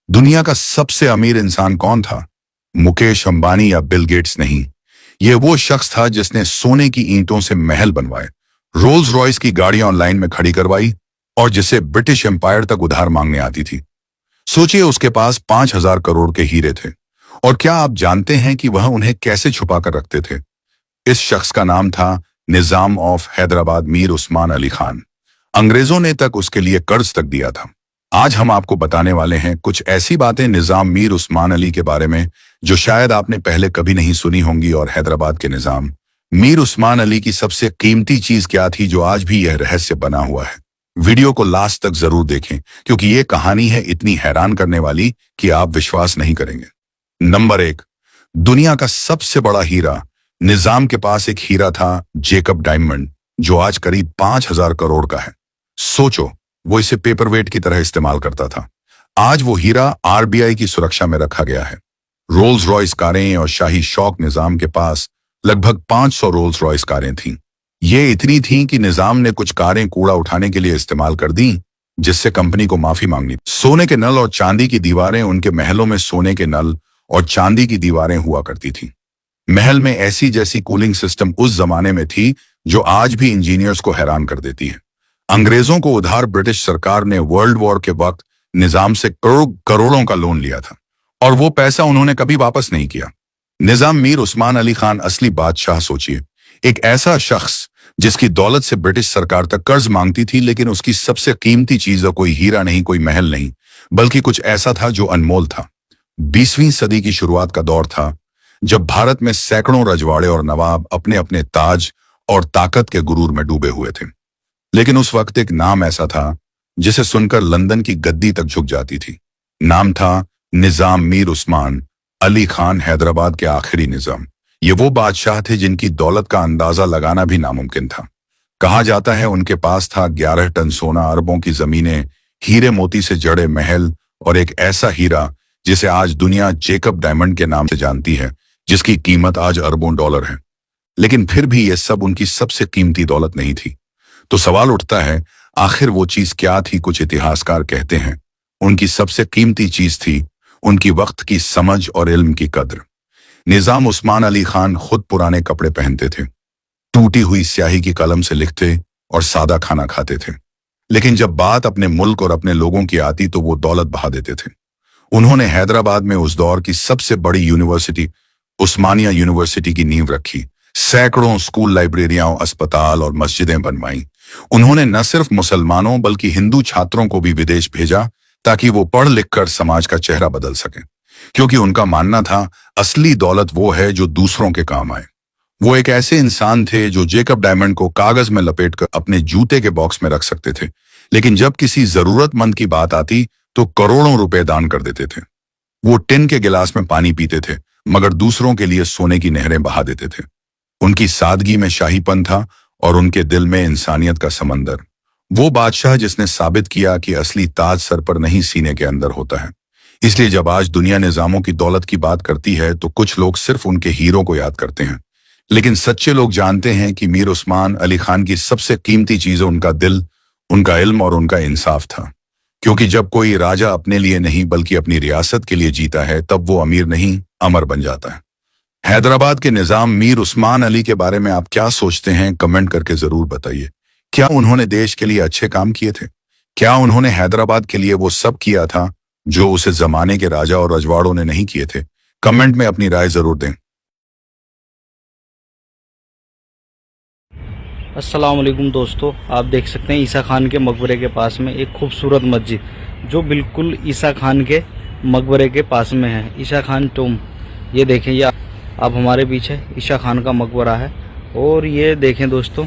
दुनिया का सबसे अमीर इंसान कौन था? मुकेश अंबानी या बिल गेट्स नहीं। यह वो शख्स था जिसने सोने की ईंटों से महल बनवाए, रोल्स रॉयस की गाड़ियां ऑनलाइन में खड़ी करवाई और जिसे ब्रिटिश एम्पायर तक उधार मांगने आती थी। सोचिए, उसके पास 5,000 करोड़ के हीरे थे। और क्या आप जानते हैं कि वह उन्हें कैसे छुपा कर रखते थे? इस शख्स का नाम था निजाम ऑफ हैदराबाद मीर उस्मान अली खान। अंग्रेजों ने तक उसके लिए कर्ज तक दिया था। आज हम आपको बताने वाले हैं कुछ ऐसी बातें निजाम मीर उस्मान अली के बारे में जो शायद आपने पहले कभी नहीं सुनी होंगी। और हैदराबाद के निजाम मीर उस्मान अली की सबसे कीमती चीज क्या थी जो आज भी यह रहस्य बना हुआ है। वीडियो को लास्ट तक जरूर देखें, क्योंकि ये कहानी है इतनी हैरान करने वाली कि आप विश्वास नहीं करेंगे। नंबर 1, दुनिया का सबसे बड़ा हीरा। निजाम के पास एक हीरा था, जेकब डायमंड, जो आज करीब 5,000 करोड़ का है। सोचो, वो इसे पेपरवेट की तरह इस्तेमाल करता था। आज वो हीरा आरबीआई की सुरक्षा में रखा गया है। रोल्स रॉयस कारें और शाही शौक निजाम के पास लगभग 500 रोल्स रॉयस कारें थीं। ये इतनी थीं कि निजाम ने कुछ कारें कूड़ा उठाने के लिए इस्तेमाल कर दी, जिससे कंपनी को माफी मांगनी। सोने के नल और चांदी की दीवारें, उनके महलों में सोने के नल और चांदी की दीवारें हुआ करती थी। महल में ऐसी जैसी कूलिंग सिस्टम उस जमाने में थी जो आज भी इंजीनियर्स को हैरान कर देती है। अंग्रेजों को उधार ब्रिटिश सरकार ने वर्ल्ड वॉर के वक्त निजाम से करोड़ों का लोन लिया था और वो पैसा उन्होंने कभी वापस नहीं किया। निजाम मीर उस्मान अली खान असली बादशाह। सोचिए, एक ऐसा शख्स जिसकी दौलत से ब्रिटिश सरकार तक कर्ज मांगती थी, लेकिन उसकी सबसे कीमती चीज कोई हीरा नहीं, कोई महल नहीं, बल्कि कुछ ऐसा था जो अनमोल था। 20वीं सदी की शुरुआत का दौर था जब भारत में सैकड़ों रजवाड़े और नवाब अपने अपने ताज और ताकत के गुरूर में डूबे हुए थे। लेकिन उस वक्त एक नाम ऐसा था जिसे सुनकर लंदन की गद्दी तक झुक जाती थी। नाम था निजाम मीर उस्मान अली खान, हैदराबाद के आखिरी निजाम। ये वो बादशाह थे जिनकी दौलत का अंदाजा लगाना भी नामुमकिन था। कहा जाता है उनके पास था 11 टन सोना, अरबों की जमीनें, हीरे मोती से जड़े महल और एक ऐसा हीरा जिसे आज दुनिया जेकब डायमंड के नाम से जानती है, जिसकी कीमत आज अरबों डॉलर है। लेकिन फिर भी यह सब उनकी सबसे कीमती दौलत नहीं थी। तो सवाल उठता है, आखिर वो चीज क्या थी? कुछ इतिहासकार कहते हैं उनकी सबसे कीमती चीज थी उनकी वक्त की समझ और इल्म की कद्र। निजाम उस्मान अली खान खुद पुराने कपड़े पहनते थे, टूटी हुई स्याही की कलम से लिखते और सादा खाना खाते थे। लेकिन जब बात अपने मुल्क और अपने लोगों की आती तो वो दौलत बहा देते थे। उन्होंने हैदराबाद में उस दौर की सबसे बड़ी यूनिवर्सिटी, उस्मानिया यूनिवर्सिटी की नींव रखी। सैकड़ों स्कूल, लाइब्रेरियां, अस्पताल और मस्जिदें बनवाईं। उन्होंने न सिर्फ मुसलमानों बल्कि हिंदू छात्रों को भी विदेश भेजा ताकि वो पढ़ लिख कर समाज का चेहरा बदल सकें, क्योंकि उनका मानना था असली दौलत वो है जो दूसरों के काम आए। वो एक ऐसे इंसान थे जो जेकब डायमंड को कागज में लपेटकर अपने जूते के बॉक्स में रख सकते थे, लेकिन जब किसी जरूरतमंद की बात आती तो करोड़ों रुपए दान कर देते थे। वो टिन के गिलास में पानी पीते थे, मगर दूसरों के लिए सोने की नहरें बहा देते थे। उनकी सादगी में शाहीपन था और उनके दिल में इंसानियत का समंदर। वो बादशाह जिसने साबित किया कि असली ताज सर पर नहीं, सीने के अंदर होता है। इसलिए जब आज दुनिया निजामों की दौलत की बात करती है तो कुछ लोग सिर्फ उनके हीरों को याद करते हैं, लेकिन सच्चे लोग जानते हैं कि मीर उस्मान अली खान की सबसे कीमती चीज उनका दिल, उनका इल्म और उनका इंसाफ था। क्योंकि जब कोई राजा अपने लिए नहीं बल्कि अपनी रियासत के लिए जीता है, तब वो अमीर नहीं, अमर बन जाता है। हैदराबाद के निजाम मीर उस्मान अली के बारे में आप क्या सोचते हैं? कमेंट करके जरूर बताइए। क्या उन्होंने देश के लिए अच्छे काम किए थे? क्या उन्होंने हैदराबाद के लिए वो सब किया था जो उसे जमाने के राजा और रजवाड़ों ने नहीं किए थे? कमेंट में अपनी राय जरूर दें। अस्सलाम वालेकुम दोस्तों, आप देख सकते हैं ईसा खान के मकबरे के पास में एक खूबसूरत मस्जिद जो बिल्कुल ईसा खान के मकबरे के पास में है, ईसा खान टूम। ये देखें, ये आप हमारे पीछे ईसा खान का मकबरा है। और ये देखें दोस्तों,